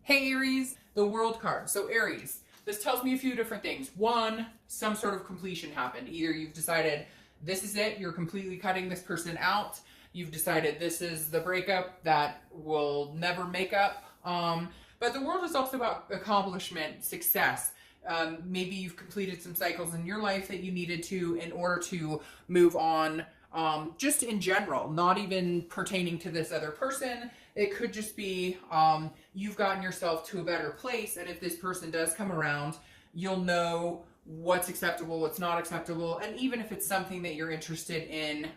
Hey Aries, the World card. So Aries, this tells me a few different things. One, some sort of completion happened. Either you've decided this is it, you're completely cutting this person out. You've decided this is the breakup that will never make up. But the World is also about accomplishment, success. Maybe you've completed some cycles in your life that you needed to in order to move on. Just in general, not even pertaining to this other person. It could just be you've gotten yourself to a better place, and if this person does come around, you'll know what's acceptable, what's not acceptable, and even if it's something that you're interested in,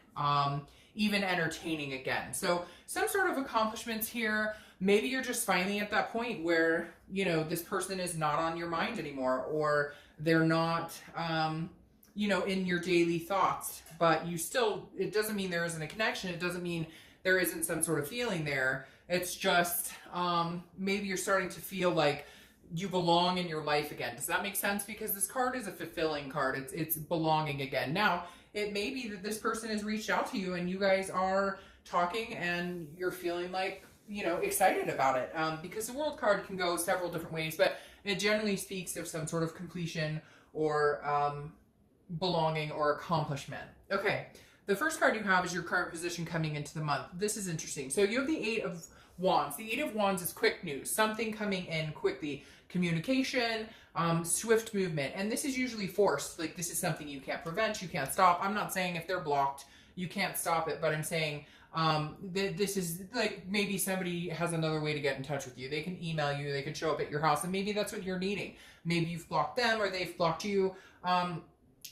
even entertaining again. So some sort of accomplishments here. Maybe you're just finally at that point where, you know, this person is not on your mind anymore, or they're not, in your daily thoughts, but you still, it doesn't mean there isn't a connection. It doesn't mean there isn't some sort of feeling there. It's just, maybe you're starting to feel like you belong in your life again. Does that make sense? Because this card is a fulfilling card. It's belonging again. Now, it may be that this person has reached out to you and you guys are talking and you're feeling like, excited about it. Because the World card can go several different ways, but it generally speaks of some sort of completion or belonging or accomplishment. Okay, the first card you have is your current position coming into the month. This is interesting. So you have the Eight of Wands. The Eight of Wands is quick news, something coming in quickly, communication, swift movement, and this is usually forced. Like, this is something you can't prevent, you can't stop. I'm not saying if they're blocked, you can't stop it, but I'm saying this is like, maybe somebody has another way to get in touch with you. They can email you, they can show up at your house, and maybe that's what you're needing. Maybe you've blocked them or they've blocked you.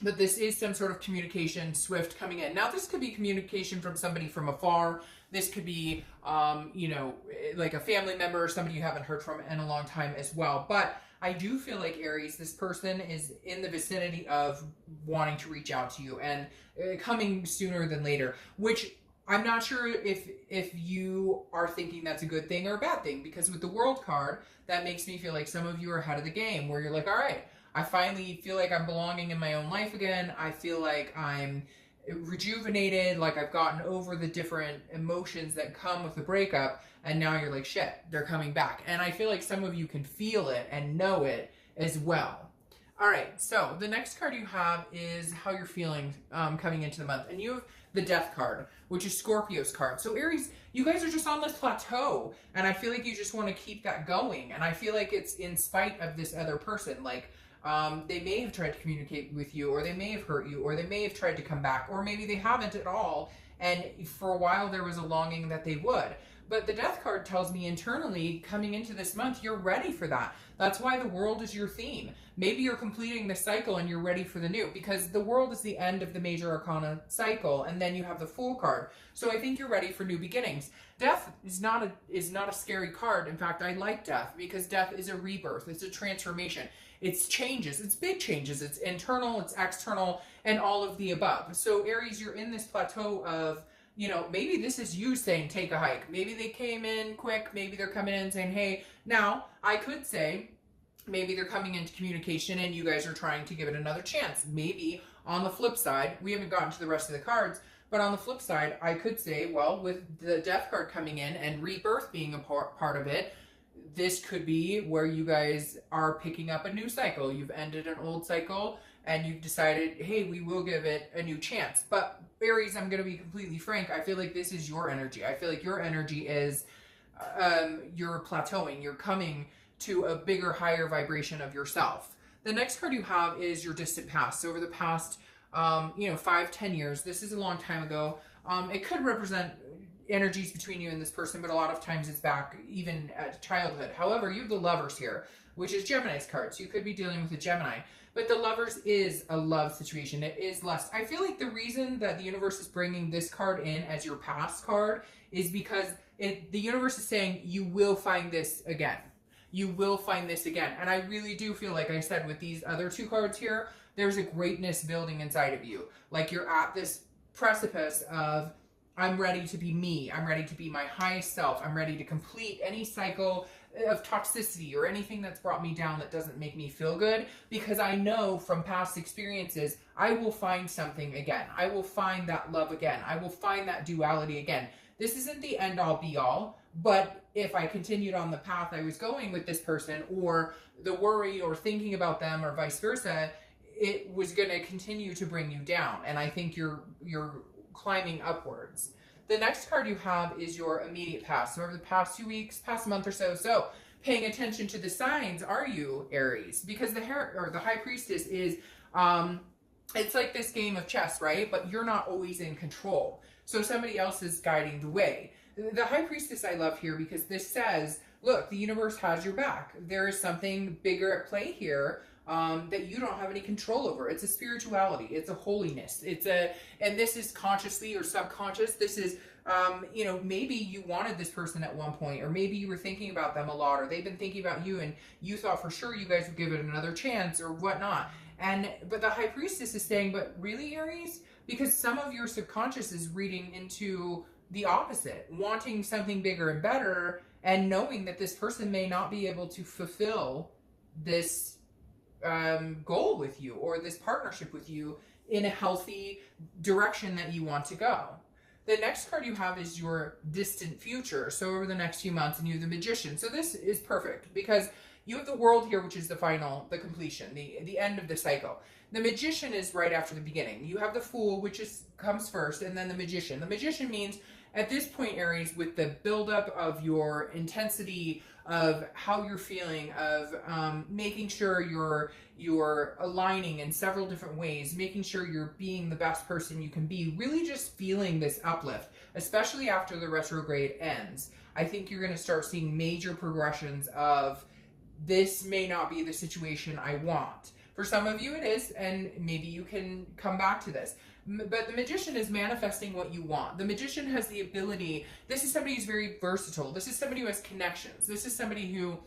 But this is some sort of communication swift coming in. Now, this could be communication from somebody from afar. This could be, like a family member or somebody you haven't heard from in a long time as well. But I do feel like, Aries, this person is in the vicinity of wanting to reach out to you and coming sooner than later, which I'm not sure if you are thinking that's a good thing or a bad thing, because with the World card, that makes me feel like some of you are ahead of the game, where you're like, all right, I finally feel like I'm belonging in my own life again. I feel like I'm rejuvenated, like I've gotten over the different emotions that come with the breakup, and now you're like, shit, they're coming back. And I feel like some of you can feel it and know it as well. All right, so the next card you have is how you're feeling coming into the month. And you have the Death card, which is Scorpio's card. So Aries, you guys are just on this plateau, and I feel like you just want to keep that going. And I feel like it's in spite of this other person. Like, they may have tried to communicate with you, or they may have hurt you, or they may have tried to come back, or maybe they haven't at all. And for a while there was a longing that they would. But the Death card tells me internally, coming into this month, you're ready for that. That's why the World is your theme. Maybe you're completing the cycle and you're ready for the new, because the World is the end of the major arcana cycle, and then you have the Fool card. So I think you're ready for new beginnings. Death is not a scary card. In fact, I like death, because death is a rebirth. It's a transformation. It's changes. It's big changes. It's internal, it's external, and all of the above. So Aries, you're in this plateau of, maybe this is you saying, take a hike. Maybe they came in quick. Maybe they're coming in saying, hey. Now, I could say, maybe they're coming into communication and you guys are trying to give it another chance. Maybe on the flip side, we haven't gotten to the rest of the cards, but on the flip side, I could say, well, with the Death card coming in and rebirth being a part of it, this could be where you guys are picking up a new cycle. You've ended an old cycle and you've decided, hey, we will give it a new chance. But Aries, I'm going to be completely frank, I feel like this is your energy. I feel like your energy is you're plateauing. You're coming to a bigger, higher vibration of yourself. The next card you have is your distant past. So over the past, 5-10 years, this is a long time ago. It could represent energies between you and this person, but a lot of times it's back even at childhood. However, you have the Lovers here, which is Gemini's card. So you could be dealing with a Gemini. But the Lovers is a love situation. It is lust. I feel like the reason that the universe is bringing this card in as your past card is because the universe is saying you will find this again. You will find this again. And I really do feel like I said with these other two cards here, there's a greatness building inside of you. Like, you're at this precipice of, I'm ready to be me. I'm ready to be my highest self. I'm ready to complete any cycle of toxicity or anything that's brought me down that doesn't make me feel good, because I know from past experiences, I will find something again. I will find that love again. I will find that duality again. This isn't the end all be all, But if I continued on the path I was going with this person, or the worry or thinking about them or vice versa, it was going to continue to bring you down. And I think you're climbing upwards. The next card you have is your immediate past. So over the past 2 weeks, past month or so. So paying attention to the signs, are you, Aries? Because the High Priestess is, it's like this game of chess, right? But you're not always in control. So somebody else is guiding the way. The High Priestess I love here because this says, look, the universe has your back. There is something bigger at play here that you don't have any control over. It's a spirituality. It's a holiness. And this is consciously or subconscious. This is, maybe you wanted this person at one point, or maybe you were thinking about them a lot, or they've been thinking about you and you thought for sure you guys would give it another chance or whatnot. But the High Priestess is saying, but really, Aries? Because some of your subconscious is reading into the opposite, wanting something bigger and better, and knowing that this person may not be able to fulfill this goal with you or this partnership with you in a healthy direction that you want to go. The next card you have is your distant future. So over the next few months, and you have the Magician. So this is perfect because you have the World here, which is the completion, the end of the cycle. The Magician is right after the beginning. You have the Fool, which comes first, and then the Magician. The Magician means at this point, Aries, with the buildup of your intensity, of how you're feeling, of making sure you're aligning in several different ways, making sure you're being the best person you can be, really just feeling this uplift, especially after the retrograde ends. I think you're going to start seeing major progressions of, this may not be the situation I want. For some of you it is, and maybe you can come back to this. But the Magician is manifesting what you want. The Magician has the ability, this is somebody who's very versatile. This is somebody who has connections. This is somebody who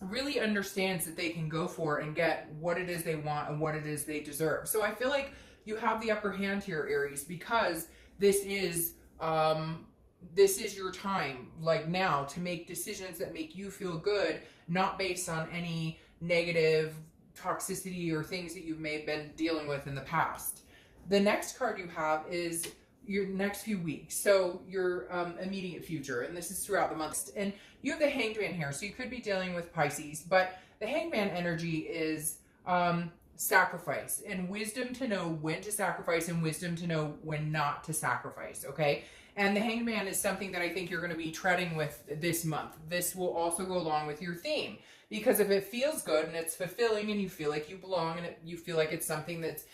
really understands that they can go for and get what it is they want and what it is they deserve. So I feel like you have the upper hand here, Aries, because this is your time, like now, to make decisions that make you feel good, not based on any negative toxicity or things that you've may have been dealing with in the past. The next card you have is your next few weeks. So your immediate future, and this is throughout the month. And you have the Hanged Man here, so you could be dealing with Pisces, but the Hanged Man energy is sacrifice and wisdom to know when to sacrifice and wisdom to know when not to sacrifice, okay? And the Hanged Man is something that I think you're going to be treading with this month. This will also go along with your theme, because if it feels good and it's fulfilling and you feel like you belong and you feel like it's something that's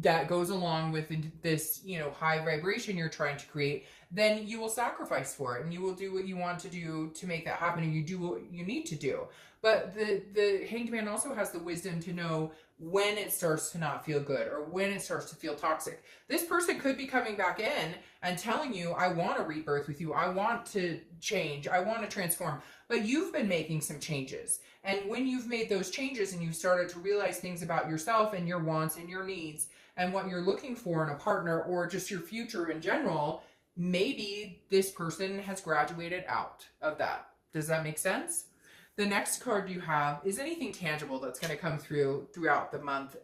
that goes along with this, high vibration you're trying to create, then you will sacrifice for it and you will do what you want to do to make that happen, and you do what you need to do. But the Hanged Man also has the wisdom to know when it starts to not feel good or when it starts to feel toxic. This person could be coming back in and telling you, I want to rebirth with you. I want to change. I want to transform. But you've been making some changes. And when you've made those changes and you've started to realize things about yourself and your wants and your needs and what you're looking for in a partner or just your future in general, maybe this person has graduated out of that. Does that make sense? The next card you have is anything tangible that's going to come throughout the month.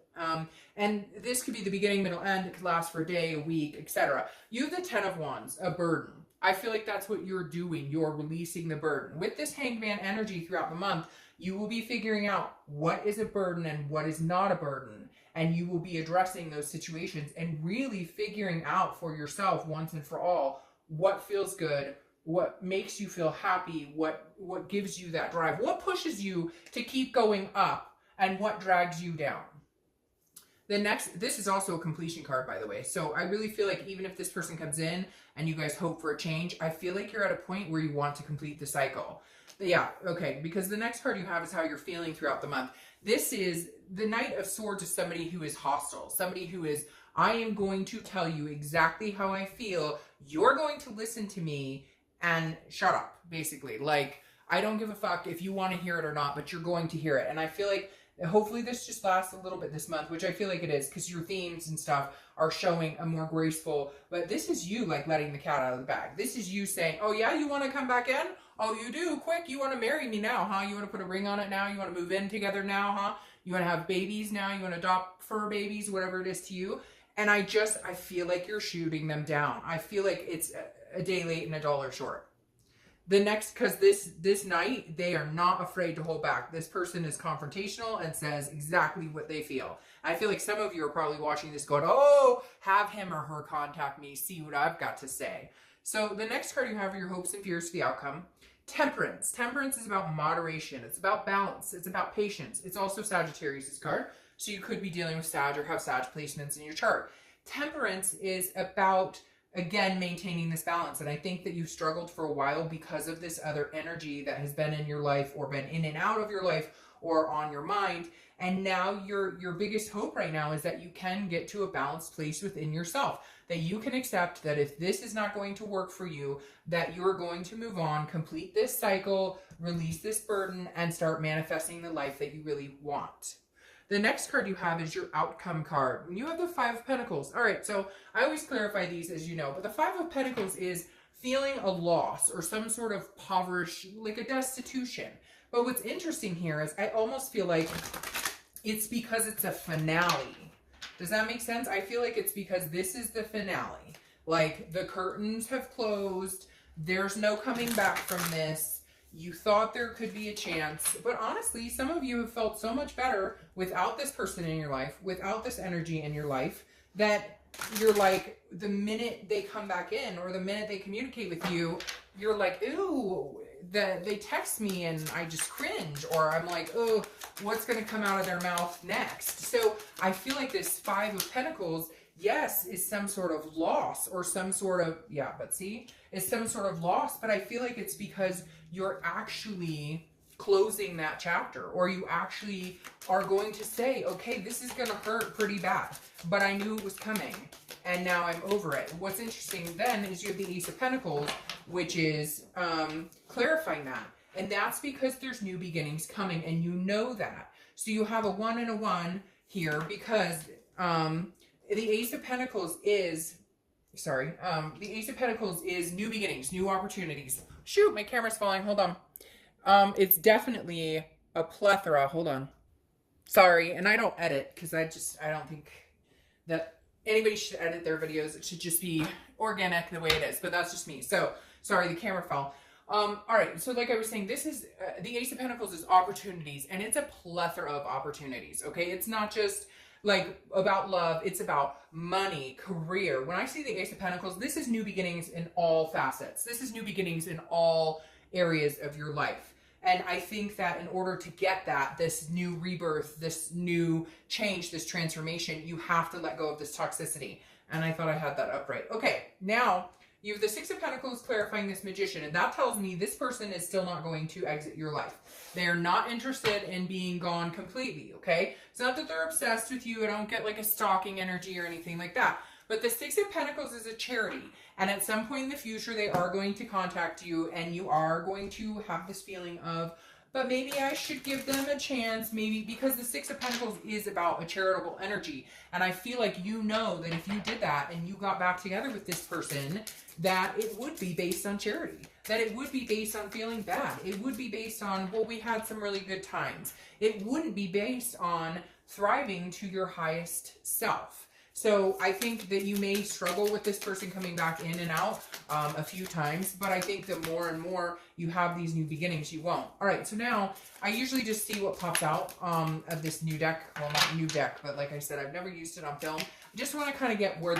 And this could be the beginning, middle, end. It could last for a day, a week, etc. You have the 10 of Wands, a burden. I feel like that's what you're doing. You're releasing the burden. With this Hanged Man energy throughout the month, you will be figuring out what is a burden and what is not a burden. And you will be addressing those situations and really figuring out for yourself once and for all what feels good, what makes you feel happy, what gives you that drive, what pushes you to keep going up, and what drags you down. This is also a completion card, by the way. So I really feel like even if this person comes in and you guys hope for a change, I feel like you're at a point where you want to complete the cycle. But yeah, okay, because the next card you have is how you're feeling throughout the month. This is the Knight of Swords, is somebody who is hostile, somebody who is, I am going to tell you exactly how I feel. You're going to listen to me and shut up, basically. Like, I don't give a fuck if you want to hear it or not, but you're going to hear it. And I feel like hopefully this just lasts a little bit this month, which I feel like it is, because your themes and stuff are showing a more graceful, but this is you like letting the cat out of the bag. This is you saying, oh yeah, you want to come back in? Oh, you do? Quick, you want to marry me now, huh? You want to put a ring on it now? You want to move in together now, huh? You want to have babies now? You want to adopt fur babies, whatever it is to you? And I feel like you're shooting them down. I feel like it's a day late and a dollar short. The next, because this night, they are not afraid to hold back. This person is confrontational and says exactly what they feel. I feel like some of you are probably watching this going, oh, have him or her contact me, see what I've got to say. So the next card you have are your hopes and fears for the outcome. Temperance. Temperance is about moderation. It's about balance. It's about patience. It's also Sagittarius' card. So you could be dealing with Sag or have Sag placements in your chart. Temperance is about, again, maintaining this balance. And I think that you've struggled for a while because of this other energy that has been in your life or been in and out of your life or on your mind. And now your biggest hope right now is that you can get to a balanced place within yourself, that you can accept that if this is not going to work for you, that you're going to move on, complete this cycle, release this burden, and start manifesting the life that you really want. The next card you have is your outcome card. You have the Five of Pentacles. All right, so I always clarify these, as you know, but the Five of Pentacles is feeling a loss or some sort of poverty, like a destitution. But what's interesting here is I almost feel like it's because it's a finale. Does that make sense? I feel like it's because this is the finale. Like the curtains have closed. There's no coming back from this. You thought there could be a chance, but honestly, some of you have felt so much better without this person in your life, without this energy in your life, that you're like, the minute they come back in or the minute they communicate with you, you're like, ooh, they text me and I just cringe, or I'm like, oh, what's going to come out of their mouth next? So I feel like this Five of Pentacles, yes, is some sort of loss or some sort of, yeah, but see, it's some sort of loss, but I feel like it's because you're actually closing that chapter, or you actually are going to say, okay, this is going to hurt pretty bad, but I knew it was coming and now I'm over it. What's interesting then is you have the Ace of Pentacles, which is clarifying that. And that's because there's new beginnings coming and you know that. So you have a 1 and a 1 here because the Ace of Pentacles is, the Ace of Pentacles is new beginnings, new opportunities. Shoot, my camera's falling. Hold on. It's definitely a plethora. Hold on. Sorry, and I don't edit because I don't think that anybody should edit their videos. It should just be organic the way it is, but that's just me. So, sorry, the camera fell. All right, so like I was saying, this is, the Ace of Pentacles is opportunities, and it's a plethora of opportunities, okay? It's not just like about love, it's about money, career. When I see the Ace of Pentacles, this is new beginnings in all facets. This is new beginnings in all areas of your life. And I think that in order to get that, this new rebirth, this new change, this transformation, you have to let go of this toxicity. And I thought I had that up right. Okay, now you have the Six of Pentacles clarifying this Magician, and that tells me this person is still not going to exit your life. They are not interested in being gone completely, okay? It's not that they're obsessed with you. I don't get like a stalking energy or anything like that. But the Six of Pentacles is a charity, and at some point in the future, they are going to contact you, and you are going to have this feeling of, but maybe I should give them a chance, maybe, because the Six of Pentacles is about a charitable energy. And I feel like you know that if you did that and you got back together with this person, that it would be based on charity, that it would be based on feeling bad. It would be based on, well, we had some really good times. It wouldn't be based on thriving to your highest self. So I think that you may struggle with this person coming back in and out a few times, but I think the more and more you have these new beginnings, you won't. All right, so now I usually just see what pops out of this new deck. Well, not new deck, but like I said, I've never used it on film. I just want to kind of get where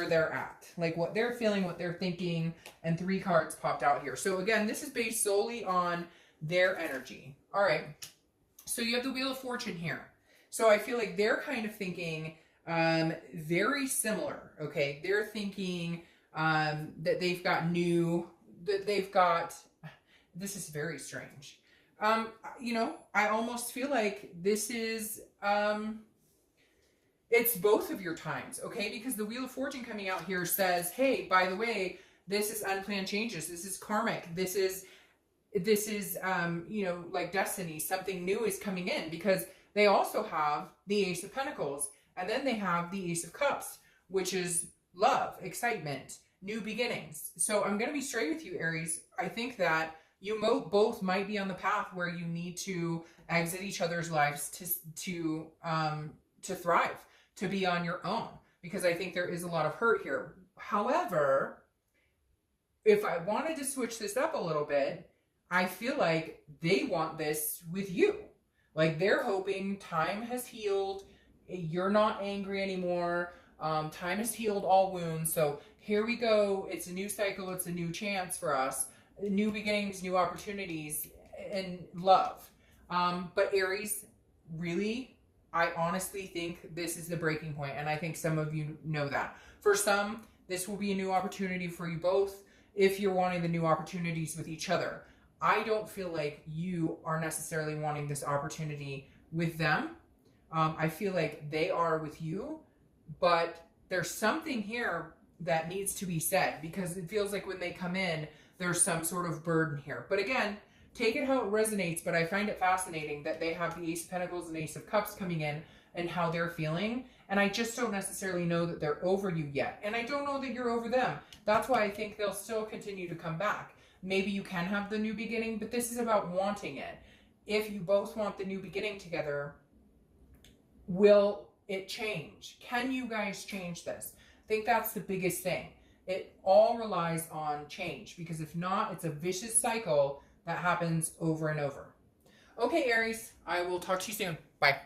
they're at, like what they're feeling, what they're thinking, and 3 cards popped out here. So again, this is based solely on their energy. All right, so you have the Wheel of Fortune here. So I feel like they're kind of thinking very similar, okay? They're thinking that they've got this is very strange. You know, I almost feel like this is, it's both of your times, okay? Because the Wheel of Fortune coming out here says, hey, by the way, this is unplanned changes. This is karmic. This is, you know, like destiny. Something new is coming in, because they also have the Ace of Pentacles. And then they have the Ace of Cups, which is love, excitement, new beginnings. So I'm going to be straight with you, Aries. I think that you both might be on the path where you need to exit each other's lives to thrive, to be on your own, because I think there is a lot of hurt here. However, if I wanted to switch this up a little bit, I feel like they want this with you. Like they're hoping time has healed, you're not angry anymore, time has healed all wounds, so here we go, it's a new cycle, it's a new chance for us, new beginnings, new opportunities, and love. But Aries, really, I honestly think this is the breaking point, and I think some of you know that. For some, this will be a new opportunity for you both if you're wanting the new opportunities with each other. I don't feel like you are necessarily wanting this opportunity with them. I feel like they are with you, but there's something here that needs to be said, because it feels like when they come in, there's some sort of burden here. But again, take it how it resonates, but I find it fascinating that they have the Ace of Pentacles and Ace of Cups coming in and how they're feeling. And I just don't necessarily know that they're over you yet. And I don't know that you're over them. That's why I think they'll still continue to come back. Maybe you can have the new beginning, but this is about wanting it. If you both want the new beginning together, will it change? Can you guys change this? I think that's the biggest thing. It all relies on change, because if not, it's a vicious cycle that happens over and over. Okay, Aries, I will talk to you soon. Bye.